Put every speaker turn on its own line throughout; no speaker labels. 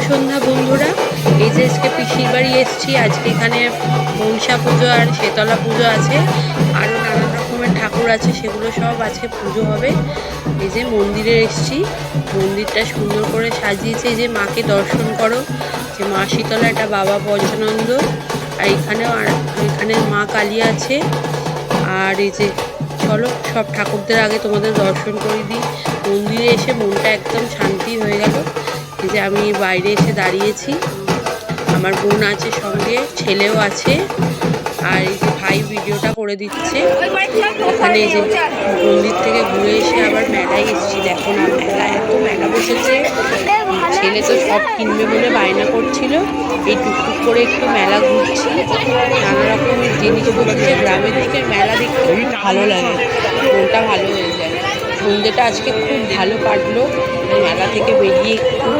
সন্ধ্যা বন্ধুরা। এই যে আজকে পিসির বাড়ি এসেছি। আজকে এখানে মনসা পুজো আর শেতলা পুজো আছে, আরও নানান রকমের ঠাকুর আছে, সেগুলো সব আজকে পুজো হবে। এই যে মন্দিরে এসেছি, মন্দিরটা সুন্দর করে সাজিয়েছে। এই যে মাকে দর্শন করো, যে মা শীতলা, এটা বাবা বজ্রানন্দ, আর এখানে মা কালী আছে। আর এই যে চলো সব ঠাকুরদের আগে তোমাদের দর্শন করে দিই। মন্দিরে এসে মনটা একদম শান্তি হয়ে গেল। এই যে আমি বাইরে এসে দাঁড়িয়েছি, আমার বোন আছে সঙ্গে, ছেলেও আছে, আর এই যে ভাই ভিডিওটা করে দিচ্ছে। ওখানে এই যে মন্দির থেকে ঘুরে এসে আবার মেলায় এসেছি। দেখো না, মেলা এত মেলা বসেছে। ছেলে তো সব কিনবে বলে বায়না করছিল। এই টুকটুক করে একটু মেলা ঘুরছি, নানা রকমের জিনিস ঘুরছে। গ্রামের দিকে মেলা দেখতে খুব ভালো লাগে, মনটা ভালো হয়ে যায়। সন্ধ্যেটা আজকে খুব ভালো কাটলো। মেলা থেকে বেরিয়ে একটু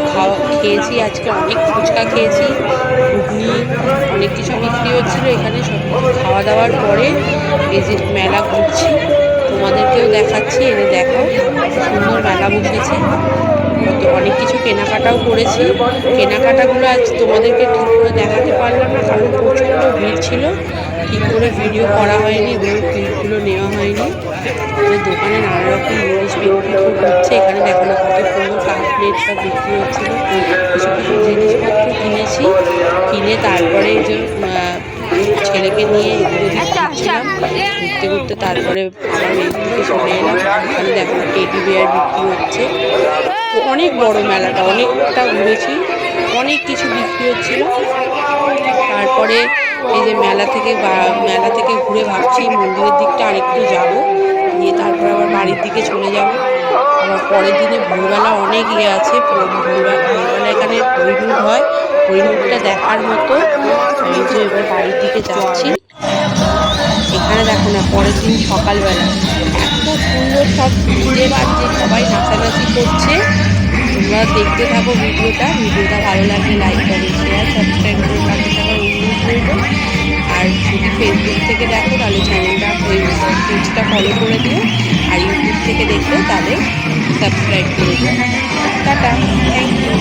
খেয়েছি, আজকে অনেক ফুচকা খেয়েছি, ঘুগনি, অনেক কিছু বিক্রি হচ্ছিলো এখানে। সব কিছু খাওয়া দাওয়ার পরে এই যে মেলা ঘুরছি, তোমাদেরকেও দেখাচ্ছি। এনে দেখো সুন্দর মেলা বসেছে, অনেক কিছু কেনাকাটাও করেছি। কেনাকাটাগুলো আজ তোমাদেরকে ঠিক করে দেখাতে পারলাম না, কারণ প্রচণ্ড ভিড় ছিল, ঠিক করে ভিডিও করা হয়নি, ক্লিপগুলো নেওয়া হয়নি। দোকানে নানা রকম জিনিস বিক্রি হচ্ছে। এখানে দেখো না কত সুন্দর কাপ প্লেট সব বিক্রি হচ্ছিল। কিছু কিছু জিনিসপত্র কিনেছি, কিনে তারপরে এই যে ছেলেকে নিয়ে এদিকে ঘুরছিলাম, ঘুরতে ঘুরতে তারপরে আবার এদিকে চলে এলাম। এখানে দেখো না টেডি বিয়ার বিক্রি হচ্ছে। অনেক বড় মেলাটা, অনেকটা ঘুরেছি, অনেক কিছু বিক্রি হচ্ছিল। তারপরে এই যে মেলা থেকে ঘুরে ভাবছি মন্দিরের দিকটা আরেকটু যাবো, গিয়ে তারপর আবার বাড়ির দিকে চলে যাব। আবার পরের দিনে ভোরবেলা অনেক আছে, ভোরবেলা এখানে হরিণুট হয়, হরিণুটটা দেখার মতো। এই যে এবার বাড়ির দিকে যাচ্ছি। এখানে দেখো না পরের দিন সকালবেলা এত সুন্দর সব ডিজে বাজছে, সবাই নাচানাচি করছে। তোমরা দেখতে থাকো ভিডিওটা ভালো লাগলে লাইক কমেন্ট শেয়ার সাবস্ক্রাইব করে পাশে থাকার অনুরোধ রইল। আর যদি ফেসবুক থেকে দেখো তাহলে চ্যানেলটা, পেজটা ফলো করে দিও, আর ইউটিউব থেকে দেখলে তাহলে সাবস্ক্রাইব করে দিও। Tata, thank you.